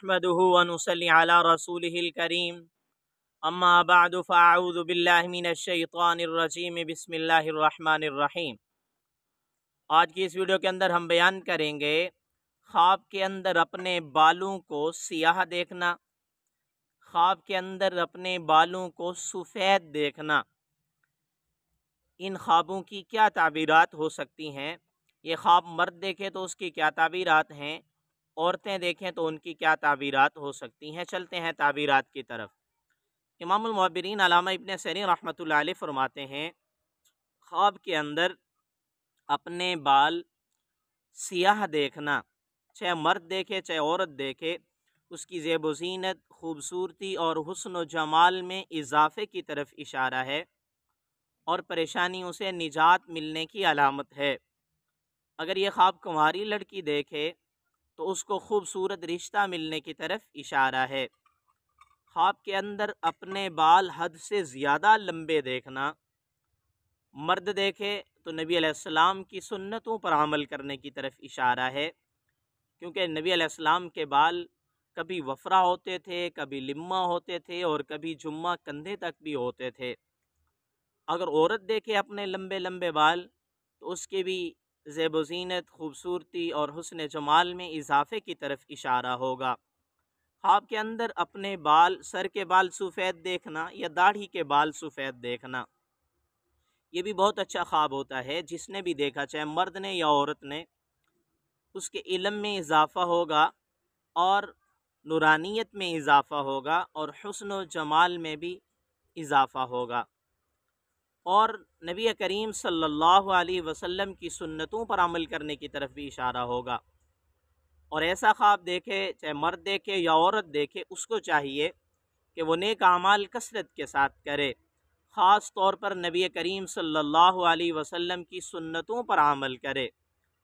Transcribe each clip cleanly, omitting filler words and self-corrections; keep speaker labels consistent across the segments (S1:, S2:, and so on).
S1: नहमदुहु व नुसल्ली अला रसूलिहिल करीम अम्मा बअदु फ़अऊज़ु बिल्लाहि मिनश शैतानिर रजीम बिस्मिल्लाहिर रहमानिर रहीम। आज की इस वीडियो के अंदर हम बयान करेंगे ख्वाब के अंदर अपने बालों को सियाह देखना, ख्वाब के अंदर अपने बालों को सफ़ेद देखना। इन ख्वाबों की क्या ताबीरात हो सकती हैं? ये ख्वाब मर्द देखे तो उसकी क्या ताबीरात हैं, औरतें देखें तो उनकी क्या ताबीरात हो सकती हैं। चलते हैं ताबीरात की तरफ। इमामुल मुअब्बिरीन अल्लामा इब्न सीरीन रहमतुल्लाह अलैह फरमाते हैं, ख्वाब के अंदर अपने बाल सियाह देखना, चाहे मर्द देखे चाहे औरत देखे, उसकी ज़ेब ज़ीनत, खूबसूरती और हुस्न व जमाल में इजाफ़े की तरफ इशारा है और परेशानियों से निजात मिलने की अलामत है। अगर ये ख्वाब कुंवारी लड़की देखे तो उसको खूबसूरत रिश्ता मिलने की तरफ इशारा है। ख्वाब के अंदर अपने बाल हद से ज़्यादा लंबे देखना, मर्द देखे तो नबी अलैहिस्सलाम की सुन्नतों पर अमल करने की तरफ इशारा है, क्योंकि नबी अलैहिस्सलाम के बाल कभी वफ़रा होते थे, कभी लिम्मा होते थे और कभी जुम्मा कंधे तक भी होते थे। अगर औरत देखे अपने लंबे लंबे बाल तो उसके भी ज़ेब ज़ीनत, खूबसूरती और हुस्न जमाल में इजाफ़े की तरफ इशारा होगा। ख्वाब के अंदर अपने बाल, सर के बाल सफ़ेद देखना या दाढ़ी के बाल सफ़ेद देखना, ये भी बहुत अच्छा ख्वाब होता है। जिसने भी देखा, चाहे मर्द ने या औरत ने, उसके इल्म में इजाफ़ा होगा और नूरानियत में इजाफ़ा होगा और हुस्न व जमाल में भी इजाफ़ा होगा और नबी करीम सल्लल्लाहु अलैहि वसल्लम की सुन्नतों पर अमल करने की तरफ भी इशारा होगा। और ऐसा ख्वाब देखे, चाहे मर्द देखे या औरत देखे, उसको चाहिए कि वो नेक आमाल कसरत के साथ करे, ख़ास तौर पर नबी करीम सल्लल्लाहु अलैहि वसल्लम की सुन्नतों पर अमल करे।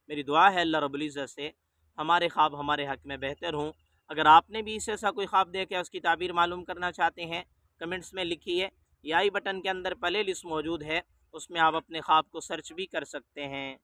S1: मेरी दुआ है अल्लाह रब्बुल इज़्ज़त से हमारे ख्वाब हमारे हक़ में बेहतर हों। अगर आपने भी इससे ऐसा कोई ख्वाब देखा, उसकी ताबीर मालूम करना चाहते हैं, कमेंट्स में लिखिए। या आई बटन के अंदर प्ले लिस्ट मौजूद है, उसमें आप अपने ख्वाब को सर्च भी कर सकते हैं।